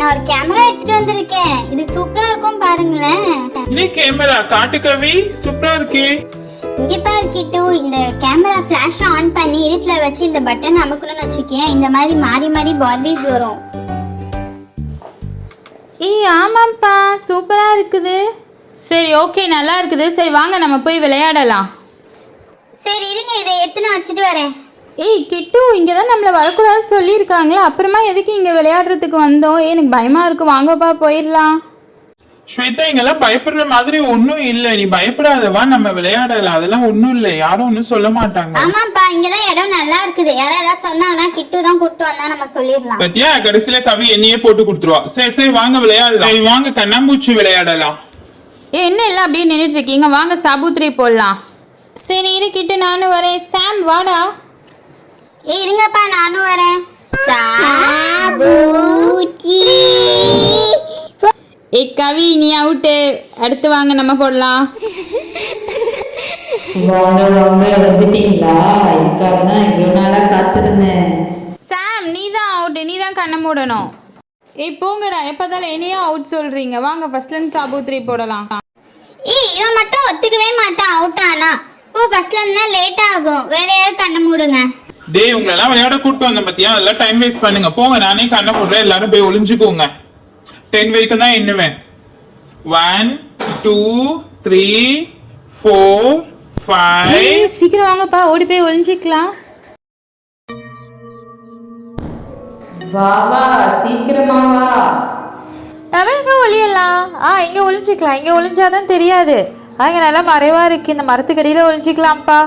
நான் ஒரு கேமரா எடுத்துட்டு வந்திருக்கேன். இது சூப்பரா இருக்கும் பாருங்களேன். நீ கேமரா காட்டு கவி, சூப்பரா இருக்கே. இங்க பாரு கிட்டு, இந்த கேமரா ஃபிளாஷ் ஆன் பண்ணி இருட்டுல வச்சு இந்த பட்டன் அமுக்கணும்னு வச்சுக்கேன், இந்த மாதிரி மாறி மாறி பார்பிஸ் வரும். ஆமாம்ப்பா, சூப்பரா இருக்குது. சரி, ஓகே, நல்லா இருக்குது. சரி வாங்க நம்ம போய் விளையாடலாம். சரி இருங்க, இதை எடுத்து நான் வச்சுட்டு வரேன். கிட்டு, இங்கே தான் நம்மளை வரக்கூடாது சொல்லியிருக்காங்களா, அப்புறமா எதுக்கு இங்கே விளையாடுறதுக்கு வந்தோம்? எனக்கு பயமாக இருக்கு, வாங்கப்பா போயிடலாம். ஸ்வேதா, இங்கெல்லாம் பயப்படுற மாதிரி ஒன்னும் இல்ல, நீ பயப்படாதவா, நம்ம விளையாடலாம், அதெல்லாம் ஒண்ணும் இல்ல, யாரும் ஒன்னும் சொல்ல மாட்டாங்க. ஆமாப்பா, இங்கதான் இடம் நல்லா இருக்குது. யாராவது சொன்னாங்கன்னா கிட்டு தான் கூட்டு வந்தா நம்ம சொல்லிடலாம். பத்தியா, கடைசியில கவி என்னையே போட்டு கொடுத்துருவா. சரி சரி வாங்க விளையாடலாம். வாங்க கண்ணாம்பூச்சி விளையாடலாம். என்ன எல்லாம் அப்படியே நின்றுட்டு இருக்கீங்க, வாங்க சாபூத்திரி போடலாம். சரி இருக்கிட்டு நானும் வரேன். சாம் வாடா. இருங்கப்பா, நானும் வரேன். கவி, நீ அவுட்டு. அடுத்து வாங்க நம்ம போடலாம். வாங்க வாங்க, வந்துட்டீங்களா? இதுக்காக தான் இவ்வளோ நாளாக காத்திருந்தேன். சாம், நீ தான் அவுட்டு, நீ தான் கண்ணை மூடணும். போங்கடா, எப்போதாலும் என்னையும் அவுட் சொல்றீங்க. வாங்க ஃபர்ஸ்ட்லேருந்து சாபூத்திரி போடலாம். இவன் மட்டும் ஒத்துக்கவே மாட்டான் அவுட் ஆனா. ஃபர்ஸ்ட்ல இருந்தா லேட் ஆகும். வேற யாராவது கண்ணை மூடுங்க. டேய், உங்களை எல்லாம் விளையாட கூட்டு வந்த பத்தியா, எல்லாம் டைம் வேஸ்ட் பண்ணுங்க. போங்க, நானே கண்ணை போடுறேன், எல்லாரும் போய் ஒளிஞ்சுக்கோங்க. 10 வரைக்கும் தான் எண்ணுவேன். 1 2 3 4 5. சீக்கிரம் வாங்கப்பா, ஓடி போய் ஒளிஞ்சிக்கலாம். வா வா, சீக்கிரமா வா. நம்ம எங்கே ஒளியலாம்? இங்கே ஒளிஞ்சிக்கலாம். இங்கே ஒளிஞ்சாதான் தெரியாது. இங்கே நல்லா மறைவாக இருக்குது, இந்த மரத்துக்கடியில் ஒளிஞ்சிக்கலாம்ப்பா.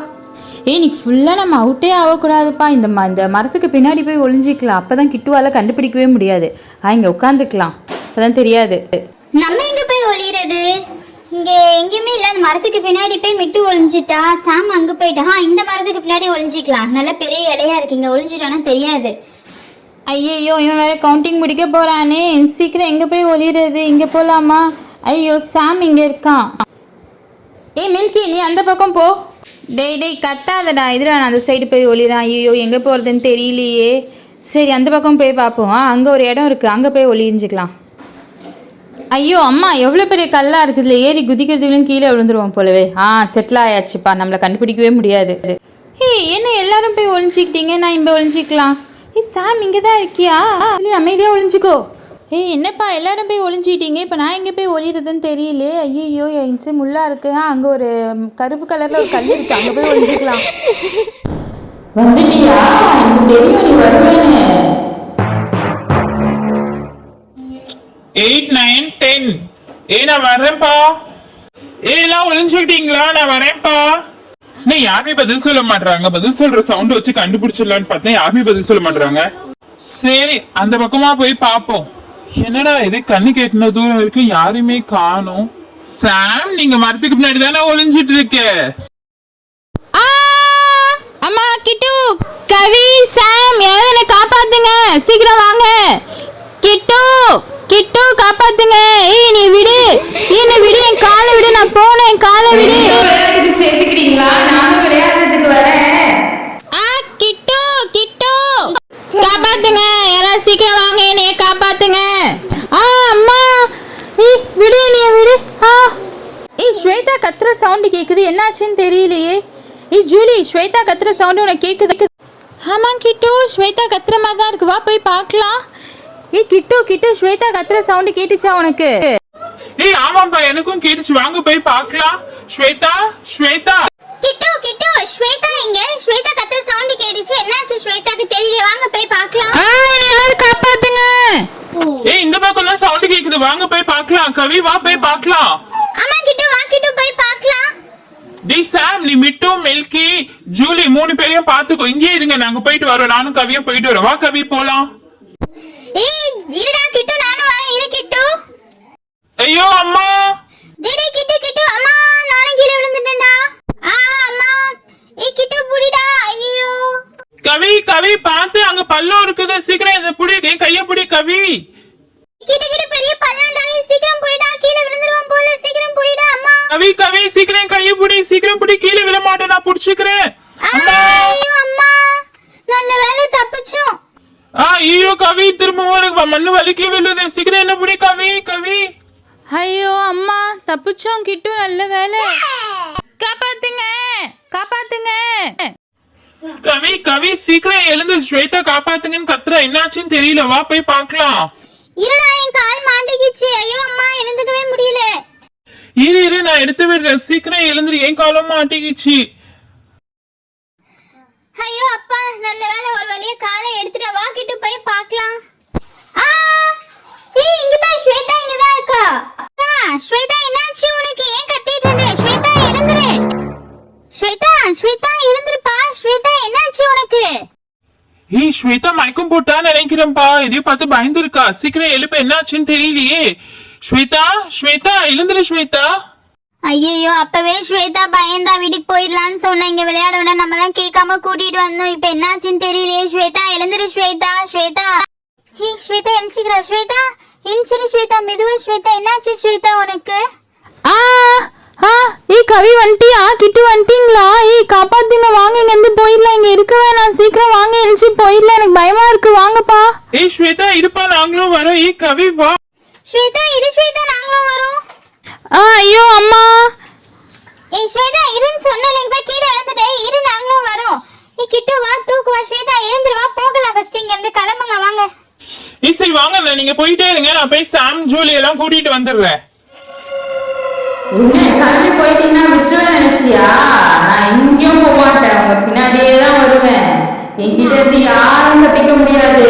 நீ ஃபுல்லாக நம்ம அவுட்டே ஆகக்கூடாதுப்பா. இந்த மரத்துக்கு பின்னாடி போய் ஒளிஞ்சிக்கலாம். அப்போ தான் கிட்டுவால் கண்டுபிடிக்கவே முடியாது. இங்கே உட்காந்துக்கலாம், அப்போதான் தெரியாது. நம்ம எங்க போய் ஒளியறது? இங்க எங்கேயுமே இல்ல. அந்த மரத்துக்கு பின்னாடி போய் மிட்டு ஒளிஞ்சிட்டா. சாம் அங்க போயிட்டா. இந்த மரத்துக்கு பின்னாடி ஒளிஞ்சிக்கலாம். நல்ல பெரிய இலையா இருக்கு, இங்க ஒளிஞ்சிட்டோன்னா தெரியாது. ஐயோ, இவன் வேற கவுண்டிங் முடிக்க போறானே. சீக்கிரம் எங்கே போய் ஒளியறது? இங்கே போகலாமா? ஐயோ, சாம் இங்கே இருக்கான். மில்கி, நீ அந்த பக்கம் போ. டேய் கத்தாதடா, இதுடா நான் அந்த சைடு போய் ஒளிறான். ஐயோ, எங்கே போகிறதுன்னு தெரியலையே. சரி, அந்த பக்கம் போய் பார்ப்போம். அங்கே ஒரு இடம் இருக்குது, அங்கே போய் ஒளிஞ்சிக்கலாம். ஐயோ அம்மா, எவ்வளோ பெரிய கல்லாக இருக்குது. இதில் ஏறி குதிக்கிறதுலையும் கீழே விழுந்துருவோம் போலவே. செட்டில் ஆயாச்சுப்பா, நம்மளை கண்டுபிடிக்கவே முடியாது. என்ன எல்லாரும் போய் ஒளிஞ்சிக்கிட்டீங்க, நான் இங்கே ஒளிஞ்சிக்கலாம். சாம் இங்கே தான் இருக்கியா? அமைதியாக ஒளிஞ்சிக்கோ. என்னப்பா எல்லாரும் போய் ஒளிஞ்சிக்கிட்டீங்க, இப்போ நான் எங்கே போய் ஒளிகிறதுன்னு தெரியல. ஐயோ, என்ஸு முள்ளாக இருக்கு. அங்கே ஒரு கருப்பு கலரில் ஒரு கல் இருக்குது, அங்கே போய் ஒளிஞ்சிக்கலாம். வந்துட்டியா? எனக்கு தெரியும் நீ வருவேன்னு. 8 9 10. நான் வரேன்ப்பா. எல்லாம் ஒளிஞ்சுக்கிட்டீங்களா? நான் வரேன்ப்பா. யாருமே பதில் சொல்ல மாட்டாங்க. பதில் சொல்ற சவுண்ட் வச்சு கண்டுபிடிச்சிடலான்னு பார்த்தேன், யாருமே பதில் சொல்ல மாட்டாங்க. சரி, அந்த பக்கமா போய் பாப்போம். என்னடா இது, கண்ணு கேட்டின தூரம் வரைக்கும் யாருமே காணோம். சாம், நீங்க மரத்துக்கு பின்னாடி தானே ஒளிஞ்சிட்டு இருக்க? அம்மா, கிட்டு, கவி, சாம், யாரும் காப்பாத்துங்க, சீக்கிரம் வாங்க. கிட்டு கிட்டு, காப்பாத்துங்க. நீ விடு, என்ன விடு, என் காலை விடு, நான் போனேன், என் காலை விடு. விளையாட்டுக்கு சேர்த்துக்கிறீங்களா? நானும் விளையாடுறதுக்கு வரேன். கிட்டு கிட்டு, காப்பாத்துங்க, யாராவது சீக்கிரம் வாங்க, என்னைய காப்பாத்துங்க. அம்மா, விடு, நீ விடு. ஸ்வேதா கத்துற சவுண்டு கேக்குது, என்னாச்சுன்னு தெரியலையே. ஜூலி, ஸ்வேதா கத்துற சவுண்டு உனக்கு கேக்குது? ஆமா கிட்டு, ஸ்வேதா கத்துற மாதிரி தான் இருக்கு, வா போய் பார்க்கலாம். கிட்டு கிட்டு, ஸ்வேதா கத்துற சவுண்டு கேட்டுச்சா உனக்கு? ஆமாப்பா, எனக்கும் கேட்டுச்சு, வாங்க போய் பார்க்கலாம். ஸ்வேதா ஸ்வேதா கிட்டு கிட்டு, ஸ்வேதா எங்க? ஸ்வேதா கத்துற சவுண்ட் கேட்டுச்சு, என்னாச்சு ஸ்வேதாக்கு தெரியல, வாங்க போய் பார்க்கலாம். யார் காப்பாத்துங்க. இந்த பக்கம் தான் சவுண்ட் கேக்குது, வாங்க போய் பார்க்கலாம். கவி, வா போய் பார்க்கலாம். ஆமா கிட்டு, வா கிட்டு போய் பார்க்கலாம். டேய் சாம், நீ மிட்டு, மில்கி, ஜூலி 3 பேரையும் பாத்துக்கோ. இங்கே இருங்க, நாங்க போயிட்டு வரோம். நானும் கவியும் போயிட்டு வரோம். வா கவி, போலாம். இருடா கிட்டு, நானும் வரேன். இரு கிட்டு. ஐயோ அம்மா. டேய் கிட்டு கிட்டு, அம்மா நானும் கீழே விழுந்துட்டேன்டா. அம்மா, கிட்டு புடிடா. ஐயோ கவி கவி, பாத்து, அங்க பள்ளம் இருக்குது, சீக்கிரம் இத புடி, கைய புடி கவி. கிட்டு கிட்டு, பெரிய பள்ளம்டா, சீக்கிரம் புடிடா, கீழே விழுந்துருவோம் போல, சீக்கிரம் புடிடா. அம்மா, கவி கவி, சீக்கிரம் கைய புடி, சீக்கிரம் புடி, கீழே விழ மாட்டேன், நான் புடிச்சுக்கிறேன். ஐயோ அம்மா, நல்ல வேளை தப்பிச்சோம். ஐயோ கவி திரும்பவும் எனக்கு மண்ணு வலிக்க விழுது. சீக்கிரம் என்ன பிடி கவி கவி. ஐயோ அம்மா தப்பிச்சோம் கிட்டு, நல்ல வேலை. காப்பாத்துங்க காப்பாத்துங்க. கவி கவி சீக்கிரம் எழுந்து ஸ்வேதா காப்பாத்துங்கன்னு கத்துற. என்னாச்சுன்னு தெரியல, வா போய் பார்க்கலாம். இருடா என் கால் மாட்டிக்கிச்சு. ஐயோ அம்மா எழுந்துக்கவே முடியல. இரு நான் எடுத்து விடுறேன். சீக்கிரம் எழுந்துரு, என் காலம் மாட்டிக்கிச்சு. ஐயோ அப்பா நல்ல வேளை ஒரு வழியா காலை எடுத்துட்டு வா கிட்ட போய் பார்க்கலாம். ஏய் இங்க பாரு ஸ்வேதா இங்க தான் இருக்கா. ஸ்வேதா என்னாச்சு உனக்கு? ஏன் கத்திட்டு இருந்த? ஸ்வேதா எழுந்துரு. ஸ்வேதா எழுந்துருப்பா. ஸ்வேதா என்னாச்சு உனக்கு? ஏய் ஸ்வேதா மயக்கம் போட்டா நினைக்கிறேன்ப்பா. எதையும் பார்த்து பயந்து இருக்கா. சீக்கிரம் எழுப்ப, என்னாச்சுன்னு தெரியலையே. ஸ்வேதா எழுந்துரு ஸ்வேதா. ஐயோ அப்பவே ஸ்வேதா பயந்தா வீட்டுக்கு போயிடலான்னு சொன்னா. இங்க விளையாட விட நம்ம தான் கேட்காம கூட்டிட்டு வந்தோம். இப்ப என்னாச்சுன்னு தெரியலையே. ஸ்வேதா எழுந்துரு ஸ்வேதா. ஹே ஸ்வேதா எழுச்சிக்கிறா. ஸ்வேதா எழுச்சிரு ஸ்வேதா, மெதுவா ஸ்வேதா. என்னாச்சு ஸ்வேதா உனக்கு? ஏய் கவி வந்துட்டியா? கிட்டு வந்துட்டீங்களா? ஏய் காப்பாத்துங்க, வாங்க இங்க இருந்து போயிடலாம். இங்க இருக்க வேணாம், சீக்கிரம் வாங்க, எழுச்சி போயிடலாம். எனக்கு பயமா இருக்கு, வாங்கப்பா. ஏய் ஸ்வேதா இருப்பா, நாங்களும் வரோம். ஏய் கவி வா. ஸ்வேதா இரு ஸ்வேதா, நாங்களும் வரோம். ஐயோ அம்மா. ஏய் ஸ்வேதா இருன்னு சொன்னல, இங்க போய் கீழே விழுந்துட்டே. இரு நாங்களும் வரோம். ஏய் கிட்டு வா, தூக்கு வா. ஸ்வேதா எழுந்துரு வா, போகலாம். ஃபர்ஸ்ட் இங்க இருந்து கிளம்புங்க வாங்க. ஏய் சரி வாங்க, நீங்க போயிட்டே இருங்க, நான் போய் சாம் ஜூலி எல்லாம் கூட்டிட்டு வந்துடுறேன். என்ன கிளம்பி போயிட்டீங்கன்னா விட்டுருவேன் நினைச்சியா? நான் எங்கேயும் போக மாட்டேன், உங்க பின்னாடியே தான் வருவேன். என்கிட்ட இருந்து யாரும் தப்பிக்க முடியாது.